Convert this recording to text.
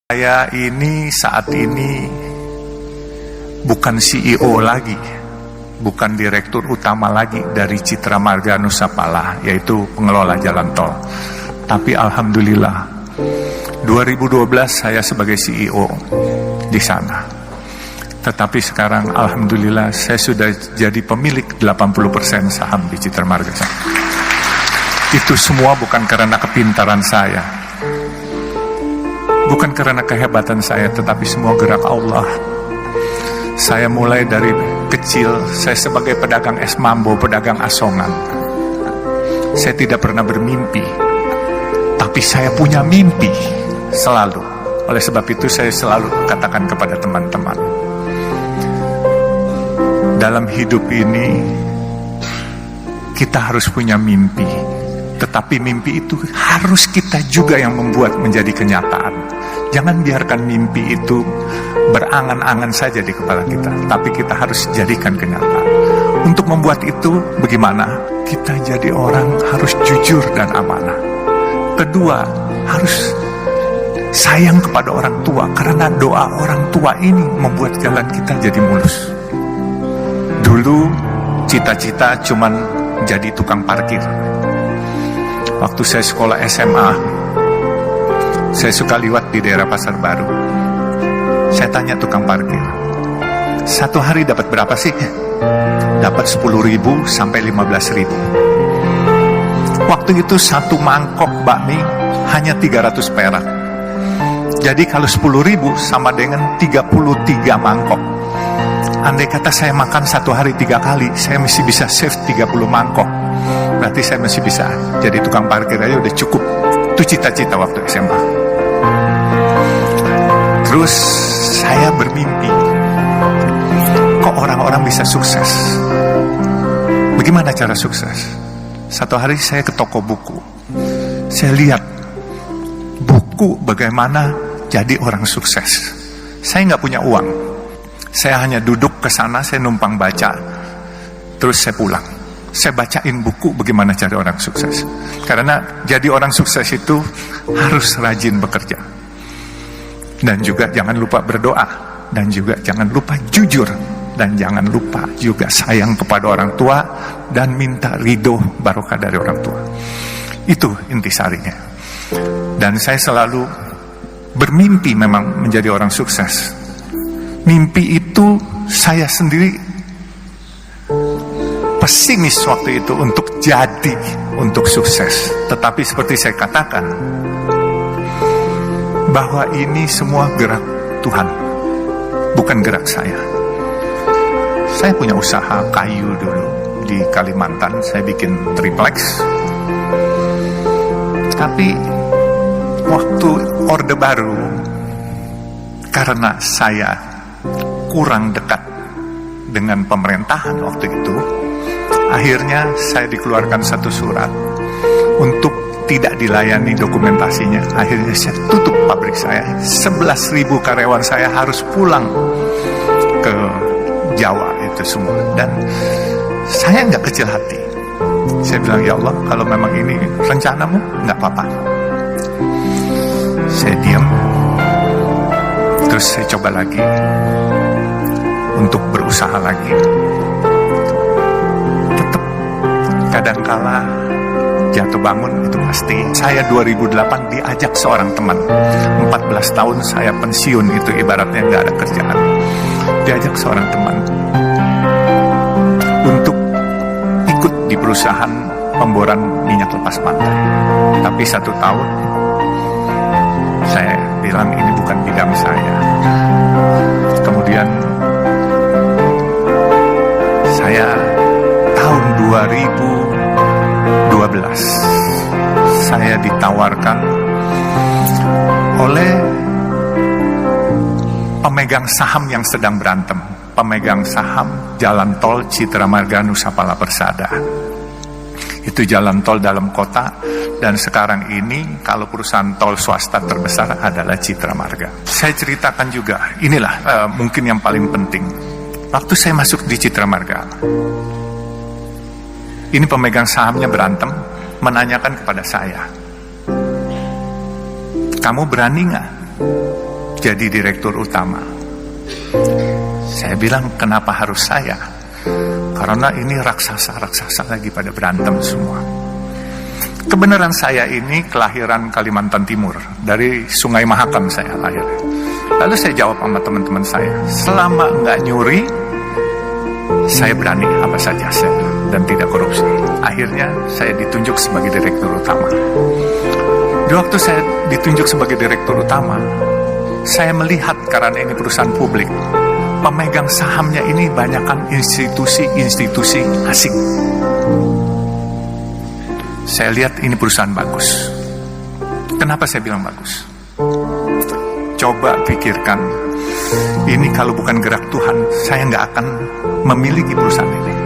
Saya ini saat ini bukan CEO lagi, bukan direktur utama lagi dari Citra Marga Nusapala, yaitu pengelola jalan tol. Tapi alhamdulillah, 2012 saya sebagai CEO di sana. Tetapi sekarang alhamdulillah saya sudah jadi pemilik 80% saham di Citra Marga. Itu semua bukan karena kepintaran saya, bukan karena kehebatan saya, tetapi semua gerak Allah. Saya mulai dari kecil, saya sebagai pedagang es mambo, pedagang asongan. Saya tidak pernah bermimpi, tapi saya punya mimpi selalu. Oleh sebab itu saya selalu katakan kepada teman-teman, dalam hidup ini kita harus punya mimpi. Tetapi mimpi itu harus kita juga yang membuat menjadi kenyataan. Jangan biarkan mimpi itu berangan-angan saja di kepala kita, tapi kita harus jadikan kenyataan. Untuk membuat itu bagaimana? Kita jadi orang harus jujur dan amanah. Kedua, harus sayang kepada orang tua, karena doa orang tua ini membuat jalan kita jadi mulus. Dulu cita-cita cuman jadi tukang parkir. Waktu saya sekolah SMA, saya suka liwat di daerah Pasar Baru. Saya tanya tukang parkir, satu hari dapat berapa sih? Dapat 10.000 sampai 15.000. Waktu itu satu mangkok bakmi hanya 300 perak. Jadi kalau 10.000 sama dengan 33 mangkok. Andai kata saya makan satu hari 3 kali, saya masih bisa save 30 mangkok. Berarti saya masih bisa jadi tukang parkir aja udah cukup. Itu cita-cita waktu SMA. Terus saya bermimpi, kok orang-orang bisa sukses? Bagaimana cara sukses? Satu hari saya ke toko buku. Saya lihat buku bagaimana jadi orang sukses. Saya nggak punya uang. Saya hanya duduk ke sana, saya numpang baca. Terus saya pulang. Saya bacain buku bagaimana cari orang sukses. Karena jadi orang sukses itu harus rajin bekerja. Dan juga jangan lupa berdoa. Dan juga jangan lupa jujur. Dan jangan lupa juga sayang kepada orang tua. Dan minta ridho barokah dari orang tua. Itu intisarinya. Dan saya selalu bermimpi memang menjadi orang sukses. Mimpi itu saya sendiri pesimis waktu itu untuk jadi, untuk sukses. Tetapi seperti saya katakan, bahwa ini semua gerak Tuhan, bukan gerak saya. Saya punya usaha kayu dulu di Kalimantan, saya bikin triplex. Tapi waktu Orde Baru, karena saya kurang dekat dengan pemerintahan waktu itu, akhirnya saya dikeluarkan satu surat untuk tidak dilayani dokumentasinya. Akhirnya saya tutup pabrik saya. 11.000 karyawan saya harus pulang ke Jawa itu semua. Dan saya nggak kecil hati. Saya bilang, ya Allah, kalau memang ini rencanamu, nggak apa-apa. Saya diam. Terus saya coba lagi untuk berusaha lagi. Tetap kadangkala jatuh bangun, itu pasti. Saya 2008 diajak seorang teman, 14 tahun saya pensiun, itu ibaratnya nggak ada kerjaan. Diajak seorang teman untuk ikut di perusahaan pemboran minyak lepas pantai. Tapi 1 tahun saya bilang ini bukan bidang saya. Kemudian saya tahun 2012 saya ditawarkan oleh pemegang saham yang sedang berantem, pemegang saham jalan tol Citra Marga Nusapala Persada. Itu jalan tol dalam kota, dan sekarang ini kalau perusahaan tol swasta terbesar adalah Citra Marga. Saya ceritakan juga, inilah mungkin yang paling penting. Waktu saya masuk di Citra Marga, ini pemegang sahamnya berantem, menanyakan kepada saya, kamu berani nggak jadi direktur utama. Saya bilang, kenapa harus saya? Karena ini raksasa-raksasa lagi pada berantem semua. Kebenaran saya ini kelahiran Kalimantan Timur, dari Sungai Mahakam saya lahir. Lalu saya jawab sama teman-teman saya, selama nggak nyuri, saya berani apa saja saya, dan tidak korupsi. Akhirnya saya ditunjuk sebagai direktur utama. Di waktu saya ditunjuk sebagai direktur utama, saya melihat karena ini perusahaan publik, pemegang sahamnya ini banyakkan institusi-institusi asing. Saya lihat ini perusahaan bagus. Kenapa saya bilang bagus? Coba pikirkan, ini kalau bukan gerak Tuhan, saya nggak akan memiliki perusahaan ini.